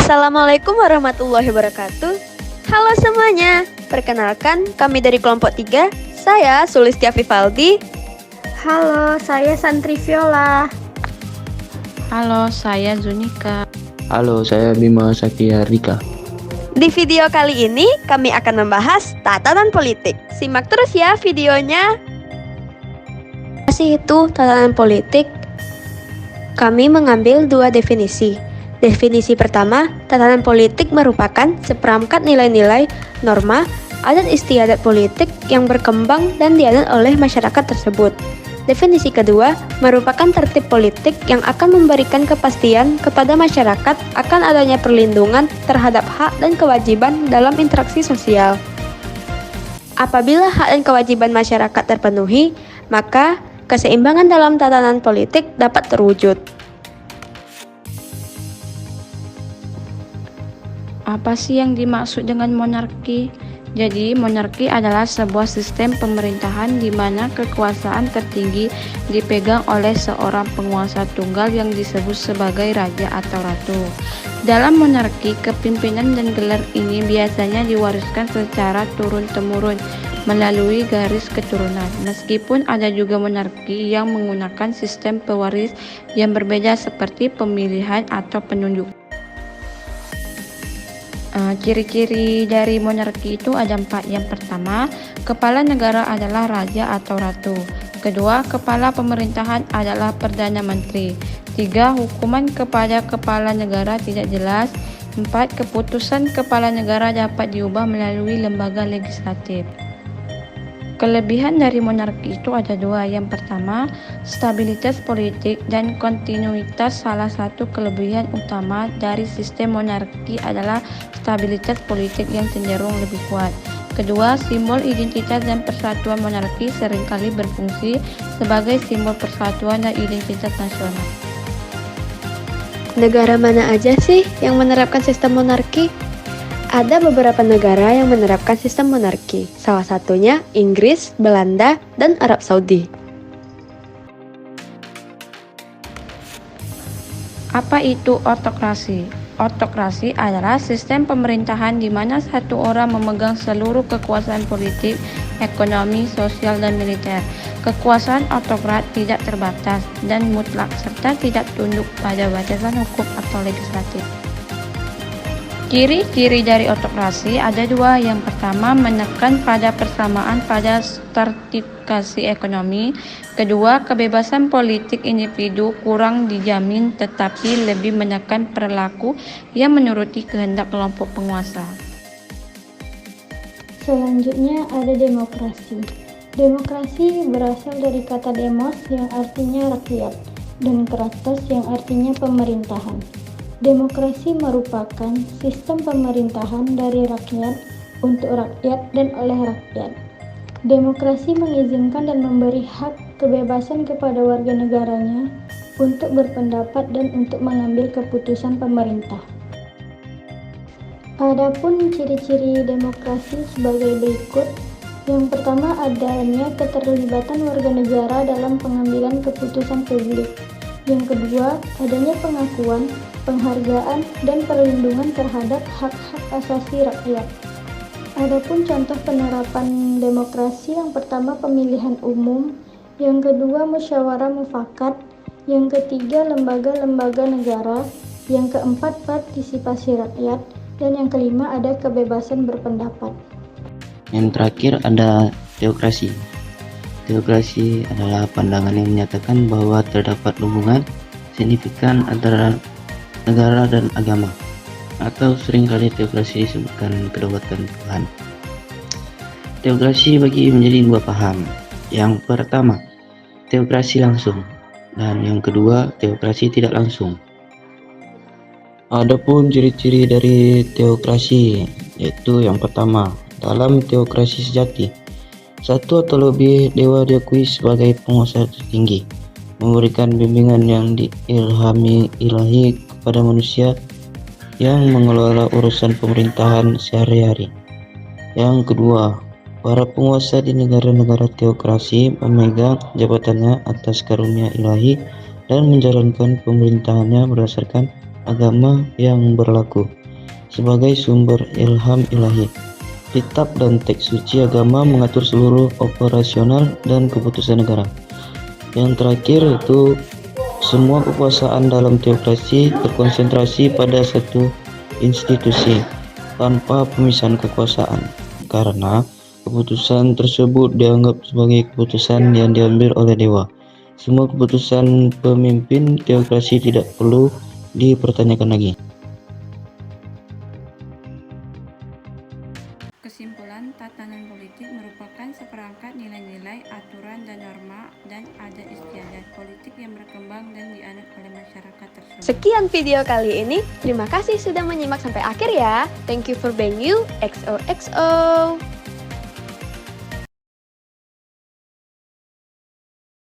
Assalamualaikum warahmatullahi wabarakatuh. Halo semuanya, perkenalkan kami dari kelompok 3. Saya Sulistia Vivaldi. Halo, saya Santri Viola. Halo, saya Zunika. Halo, saya Bima Satya Rika. Di video kali ini kami akan membahas tatanan politik. Simak terus ya videonya. Apa sih itu tatanan politik? Kami mengambil dua definisi. Definisi pertama, tatanan politik merupakan seperangkat nilai-nilai, norma, adat istiadat politik yang berkembang dan dianut oleh masyarakat tersebut. Definisi kedua, merupakan tertib politik yang akan memberikan kepastian kepada masyarakat akan adanya perlindungan terhadap hak dan kewajiban dalam interaksi sosial. Apabila hak dan kewajiban masyarakat terpenuhi, maka keseimbangan dalam tatanan politik dapat terwujud. Apa sih yang dimaksud dengan monarki? Jadi, monarki adalah sebuah sistem pemerintahan di mana kekuasaan tertinggi dipegang oleh seorang penguasa tunggal yang disebut sebagai raja atau ratu. Dalam monarki, kepemimpinan dan gelar ini biasanya diwariskan secara turun-temurun melalui garis keturunan. Meskipun ada juga monarki yang menggunakan sistem pewaris yang berbeda seperti pemilihan atau penunjuk. Ciri-ciri dari monarki itu ada 4. Yang pertama, kepala negara adalah raja atau ratu. Kedua, kepala pemerintahan adalah perdana menteri. 3, hukuman kepada kepala negara tidak jelas. 4, keputusan kepala negara dapat diubah melalui lembaga legislatif. Kelebihan dari monarki itu ada 2. Yang pertama, stabilitas politik dan kontinuitas. Salah satu kelebihan utama dari sistem monarki adalah stabilitas politik yang cenderung lebih kuat. Kedua, simbol identitas dan persatuan monarki seringkali berfungsi sebagai simbol persatuan dan identitas nasional. Negara mana aja sih yang menerapkan sistem monarki? Ada beberapa negara yang menerapkan sistem monarki, salah satunya Inggris, Belanda, dan Arab Saudi. Apa itu otokrasi? Otokrasi adalah sistem pemerintahan di mana satu orang memegang seluruh kekuasaan politik, ekonomi, sosial, dan militer. Kekuasaan otokrat tidak terbatas dan mutlak serta tidak tunduk pada batasan hukum atau legislatif. Ciri-ciri dari otokrasi ada 2. Yang pertama, menekan pada persamaan pada stratifikasi ekonomi. Kedua, kebebasan politik individu kurang dijamin tetapi lebih menekan perilaku yang menuruti kehendak kelompok penguasa. Selanjutnya ada demokrasi. Demokrasi berasal dari kata demos yang artinya rakyat dan kratos yang artinya pemerintahan. Demokrasi merupakan sistem pemerintahan dari rakyat, untuk rakyat, dan oleh rakyat. Demokrasi mengizinkan dan memberi hak kebebasan kepada warga negaranya untuk berpendapat dan untuk mengambil keputusan pemerintah. Adapun ciri-ciri demokrasi sebagai berikut. Yang pertama, adanya keterlibatan warga negara dalam pengambilan keputusan publik. Yang kedua, adanya pengakuan, penghargaan, dan perlindungan terhadap hak-hak asasi rakyat. Adapun contoh penerapan demokrasi, yang pertama pemilihan umum, yang kedua musyawarah mufakat, yang ketiga lembaga-lembaga negara, yang keempat partisipasi rakyat, dan yang kelima ada kebebasan berpendapat. Yang terakhir ada teokrasi. Teokrasi adalah pandangan yang menyatakan bahwa terdapat hubungan signifikan antara negara dan agama, atau seringkali teokrasi disebutkan kedaulatan Tuhan. Teokrasi bagi menjadi 2 paham. Yang pertama, teokrasi langsung, dan yang kedua, teokrasi tidak langsung. Adapun ciri-ciri dari teokrasi, yaitu yang pertama, dalam teokrasi sejati, satu atau lebih dewa diakui sebagai penguasa tertinggi, memberikan bimbingan yang diilhami ilahi kepada manusia yang mengelola urusan pemerintahan sehari-hari. Yang kedua, para penguasa di negara-negara teokrasi memegang jabatannya atas karunia ilahi dan menjalankan pemerintahannya berdasarkan agama yang berlaku sebagai sumber ilham ilahi. Kitab dan teks suci agama mengatur seluruh operasional dan keputusan negara. Yang terakhir yaitu semua kekuasaan dalam teokrasi terkonsentrasi pada satu institusi tanpa pemisahan kekuasaan, karena keputusan tersebut dianggap sebagai keputusan yang diambil oleh dewa. Semua keputusan pemimpin teokrasi tidak perlu dipertanyakan lagi. Kesimpulan, tatanan politik merupakan seperangkat nilai-nilai, aturan, dan norma dan adat istiadat politik yang berkembang dan dianut oleh masyarakat tersebut. Sekian video kali ini. Terima kasih sudah menyimak sampai akhir ya. Thank you for being you. XOXO.